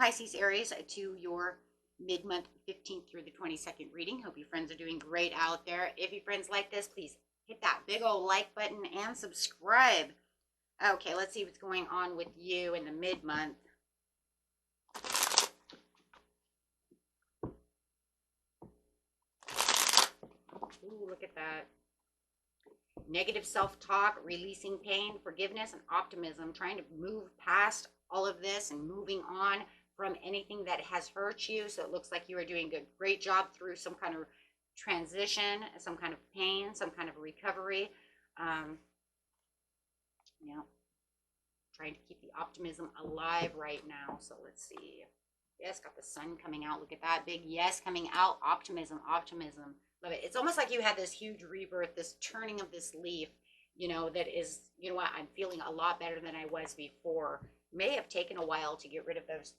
Pisces, Aries, to your mid-month 15th through the 22nd reading. Hope you friends are doing great out there. If you friends like this, please hit that big old like button and subscribe. Okay, let's see what's going on with you in the mid-month. Ooh, look at that. Negative self-talk, releasing pain, forgiveness, and optimism, trying to move past all of this and moving on from anything that has hurt you. So it looks like you are doing a great job through some kind of transition, some kind of pain, some kind of recovery. Trying to keep the optimism alive right now. So let's see. Yes, got the sun coming out. Look at that big yes coming out. Optimism, optimism. Love it. It's almost like you had this huge rebirth, this turning of this leaf, that is, I'm feeling a lot better than I was before. May have taken a while to get rid of those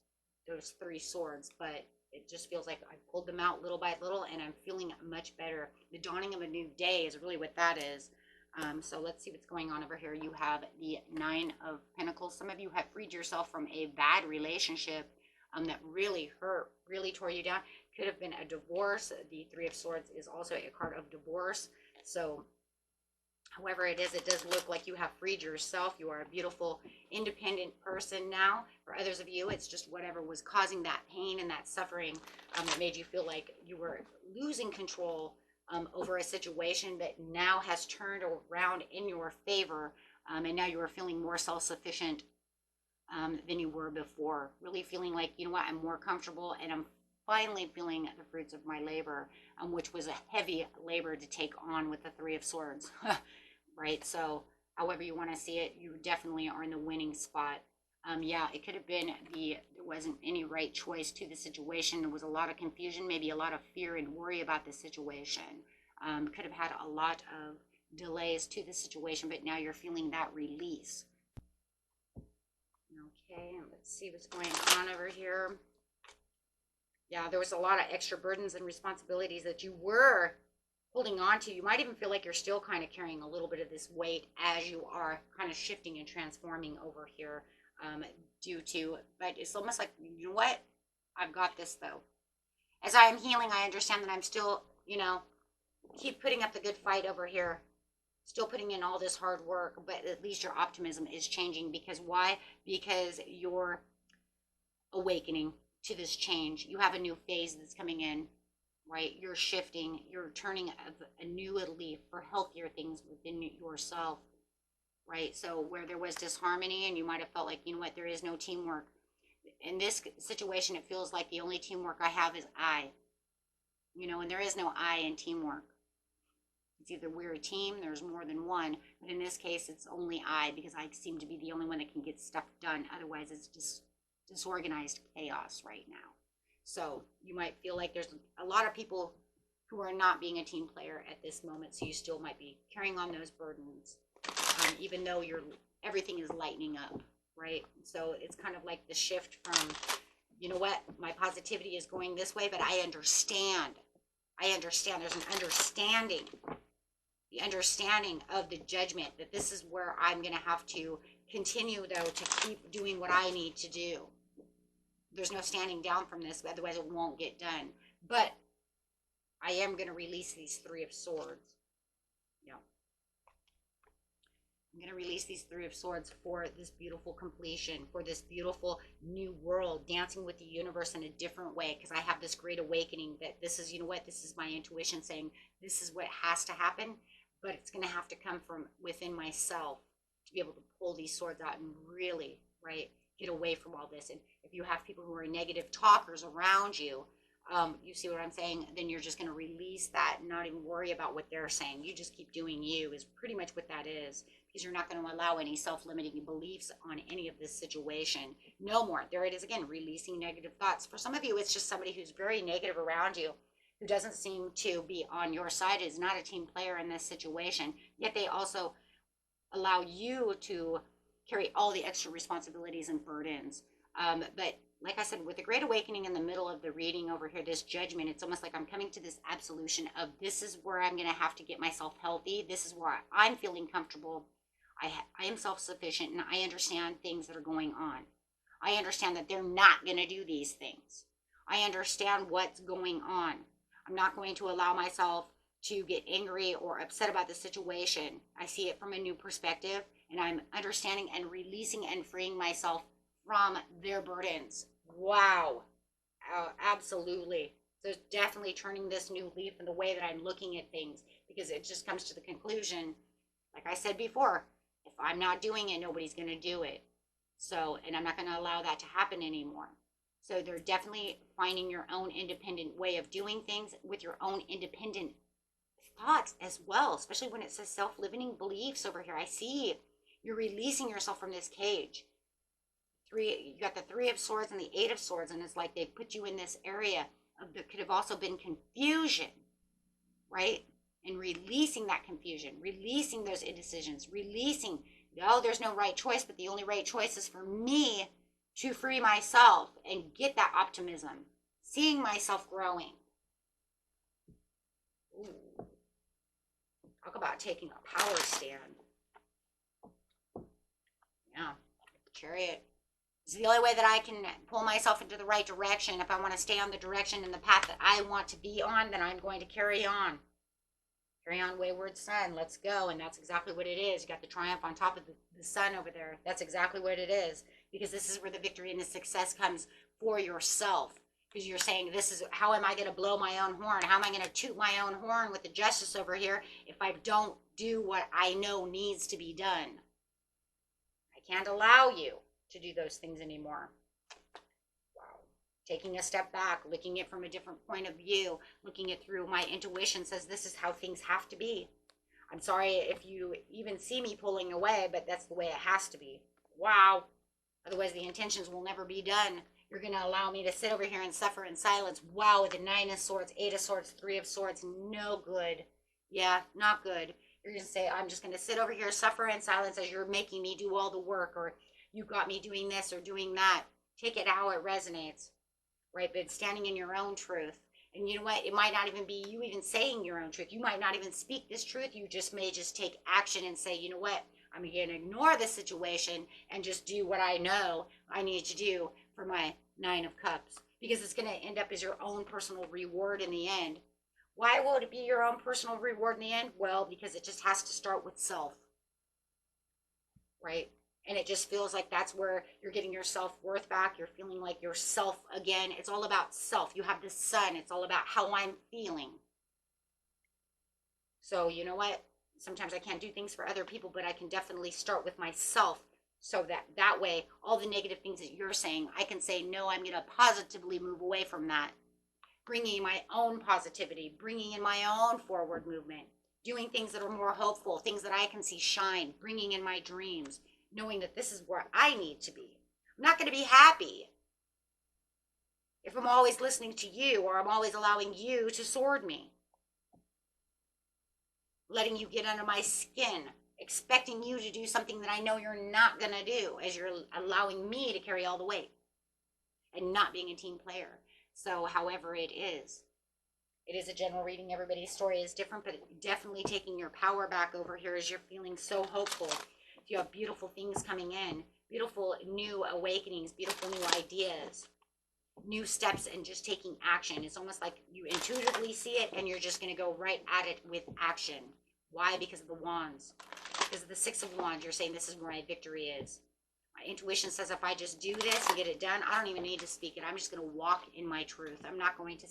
three swords, but it just feels like I pulled them out little by little and I'm feeling much better. The dawning of a new day is really what that is. So let's see what's going on over here. You have the Nine of Pentacles. Some of you have freed yourself from a bad relationship that really hurt, really tore you down. Could have been a divorce. The Three of Swords is also a card of divorce. So however it is, it does look like you have freed yourself. You are a beautiful, independent person now. For others of you, it's just whatever was causing that pain and that suffering that made you feel like you were losing control over a situation that now has turned around in your favor. And now you are feeling more self-sufficient than you were before. Really feeling like, I'm more comfortable and I'm finally feeling the fruits of my labor, which was a heavy labor to take on with the Three of Swords. Right? So however you want to see it, you definitely are in the winning spot. Yeah, it could have been there wasn't any right choice to the situation. There was a lot of confusion, maybe a lot of fear and worry about the situation. Could have had a lot of delays to the situation, but now you're feeling that release. Okay, let's see what's going on over here. Yeah, there was a lot of extra burdens and responsibilities that you were holding on to. You might even feel like you're still kind of carrying a little bit of this weight as you are kind of shifting and transforming over here but it's almost like, you know what? I've got this though. As I am healing, I understand that I'm still, keep putting up the good fight over here. Still putting in all this hard work, but at least your optimism is changing. Because why? Because you're awakening to this change. You have a new phase that's coming in, right? You're shifting. You're turning a new leaf for healthier things within yourself, right? So where there was disharmony and you might have felt like, there is no teamwork. In this situation, it feels like the only teamwork I have is I, and there is no I in teamwork. It's either we're a team, there's more than one, but in this case, it's only I, because I seem to be the only one that can get stuff done. Otherwise, it's just disorganized chaos right now. So you might feel like there's a lot of people who are not being a team player at this moment, so you still might be carrying on those burdens, even though everything is lightening up, right? So it's kind of like the shift from, my positivity is going this way, but I understand. There's an understanding. The understanding of the judgment that this is where I'm going to have to continue, though, to keep doing what I need to do. There's no standing down from this, otherwise it won't get done. But I am going to release these Three of Swords. I'm going to release these Three of Swords for this beautiful completion, for this beautiful new world, dancing with the universe in a different way, because I have this great awakening that this is, this is my intuition saying this is what has to happen, but it's going to have to come from within myself to be able to pull these swords out and really, right, get away from all this. And if you have people who are negative talkers around you, you see what I'm saying, then you're just going to release that and not even worry about what they're saying. You just keep doing you is pretty much what that is, because you're not going to allow any self-limiting beliefs on any of this situation. No more. There it is again, releasing negative thoughts. For some of you, it's just somebody who's very negative around you, who doesn't seem to be on your side, is not a team player in this situation, yet they also allow you to carry all the extra responsibilities and burdens. But like I said, with the Great Awakening in the middle of the reading over here, this judgment, it's almost like I'm coming to this absolution of this is where I'm going to have to get myself healthy. This is where I'm feeling comfortable. I am self-sufficient and I understand things that are going on. I understand that they're not going to do these things. I understand what's going on. I'm not going to allow myself to get angry or upset about the situation. I see it from a new perspective, and I'm understanding and releasing and freeing myself from their burdens. Wow. Absolutely. So definitely turning this new leaf in the way that I'm looking at things, because it just comes to the conclusion, like I said before, if I'm not doing it, nobody's going to do it. So, and I'm not going to allow that to happen anymore. So they're definitely finding your own independent way of doing things with your own independent thoughts as well, especially when it says self-limiting beliefs over here. I see you're releasing yourself from this cage. You got the Three of Swords and the Eight of Swords, and it's like they put you in this area of, there could have also been confusion, right? And releasing that confusion, releasing those indecisions, releasing, oh, there's no right choice, but the only right choice is for me to free myself and get that optimism, seeing myself growing. Ooh. Talk about taking a power stand. Yeah, Chariot. It's the only way that I can pull myself into the right direction. If I want to stay on the direction and the path that I want to be on, then I'm going to carry on. Carry on, wayward son. Let's go. And that's exactly what it is. You got the triumph on top of the sun over there. That's exactly what it is. Because this is where the victory and the success comes for yourself. Because you're saying, this is, how am I going to blow my own horn? How am I going to toot my own horn with the justice over here if I don't do what I know needs to be done? I can't allow you to do those things anymore. Wow. Taking a step back, looking at it from a different point of view, looking it through. My intuition says this is how things have to be. I'm sorry if you even see me pulling away, but that's the way it has to be. Wow. Otherwise the intentions will never be done. You're going to allow me to sit over here and suffer in silence. Wow, with the Nine of Swords, Eight of Swords, Three of Swords, no good. Yeah, not good. You're going to say, I'm just going to sit over here, suffer in silence as you're making me do all the work, or you got me doing this or doing that. Take it how it resonates, right? But standing in your own truth. And you know what? It might not even be you even saying your own truth. You might not even speak this truth. You just may just take action and say, you know what? I'm going to ignore this situation and just do what I know I need to do for my Nine of Cups. Because it's going to end up as your own personal reward in the end. Why will it be your own personal reward in the end? Well, because it just has to start with self, right? And it just feels like that's where you're getting your self-worth back. You're feeling like yourself again. It's all about self. You have the sun. It's all about how I'm feeling. So you know what? Sometimes I can't do things for other people, but I can definitely start with myself. So that way, all the negative things that you're saying, I can say, no, I'm going to positively move away from that. Bringing in my own positivity, bringing in my own forward movement, doing things that are more hopeful, things that I can see shine, bringing in my dreams, knowing that this is where I need to be. I'm not going to be happy if I'm always listening to you, or I'm always allowing you to sword me. Letting you get under my skin, expecting you to do something that I know you're not going to do, as you're allowing me to carry all the weight and not being a team player. So however it is a general reading. Everybody's story is different, but definitely taking your power back over here as you're feeling so hopeful. If you have beautiful things coming in, beautiful new awakenings, beautiful new ideas, new steps, and just taking action. It's almost like you intuitively see it and you're just going to go right at it with action. Why? Because of the wands. Because of the Six of Wands, you're saying this is where my victory is. My intuition says if I just do this and get it done, I don't even need to speak it. I'm just going to walk in my truth. I'm not going to,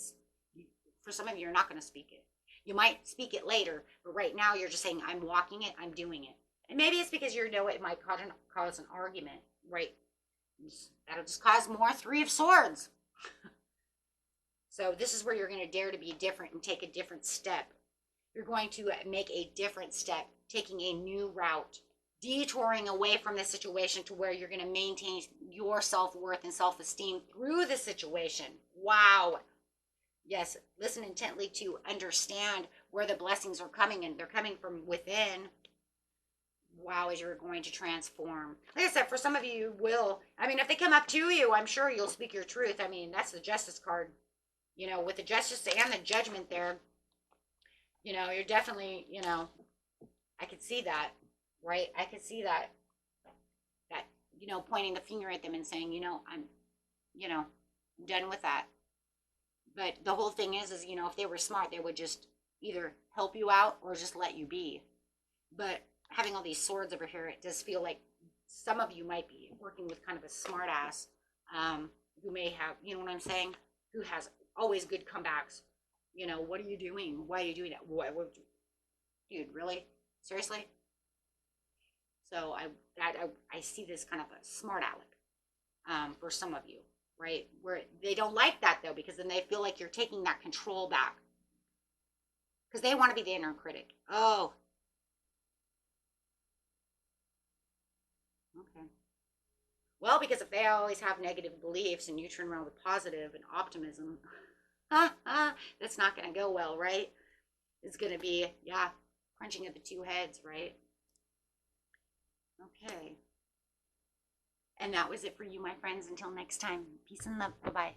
for some of you, you're not going to speak it. You might speak it later, but right now you're just saying, I'm walking it, I'm doing it. And maybe it's because you know it might cause an argument, right? That'll just cause more Three of Swords. So this is where you're going to dare to be different and take a different step. You're going to make a different step, taking a new route, detouring away from the situation to where you're going to maintain your self-worth and self-esteem through the situation. Wow. Yes, listen intently to understand where the blessings are coming, and they're coming from within. Wow, as you're going to transform. Like I said, for some of you, you will. I mean, if they come up to you, I'm sure you'll speak your truth. I mean, that's the Justice card. You know, with the Justice and the Judgment there, you know, you're definitely, you know, I could see that, right? I could see that you know, pointing the finger at them and saying, you know, you know, done with that. But the whole thing is, you know, if they were smart, they would just either help you out or just let you be. But having all these swords over here, it does feel like some of you might be working with kind of a smart ass, who may have, you know what I'm saying, who has always good comebacks. You know, what are you doing? Why are you doing that? What dude, really? Seriously? So I see this kind of a smart aleck, for some of you, right? Where they don't like that though, because then they feel like you're taking that control back. Because they want to be the inner critic. Oh, okay. Well, because if they always have negative beliefs and you turn around with positive and optimism, that's not going to go well, right? It's going to be, yeah, crunching at the two heads, right? Okay. And that was it for you, my friends. Until next time, peace and love. Bye bye.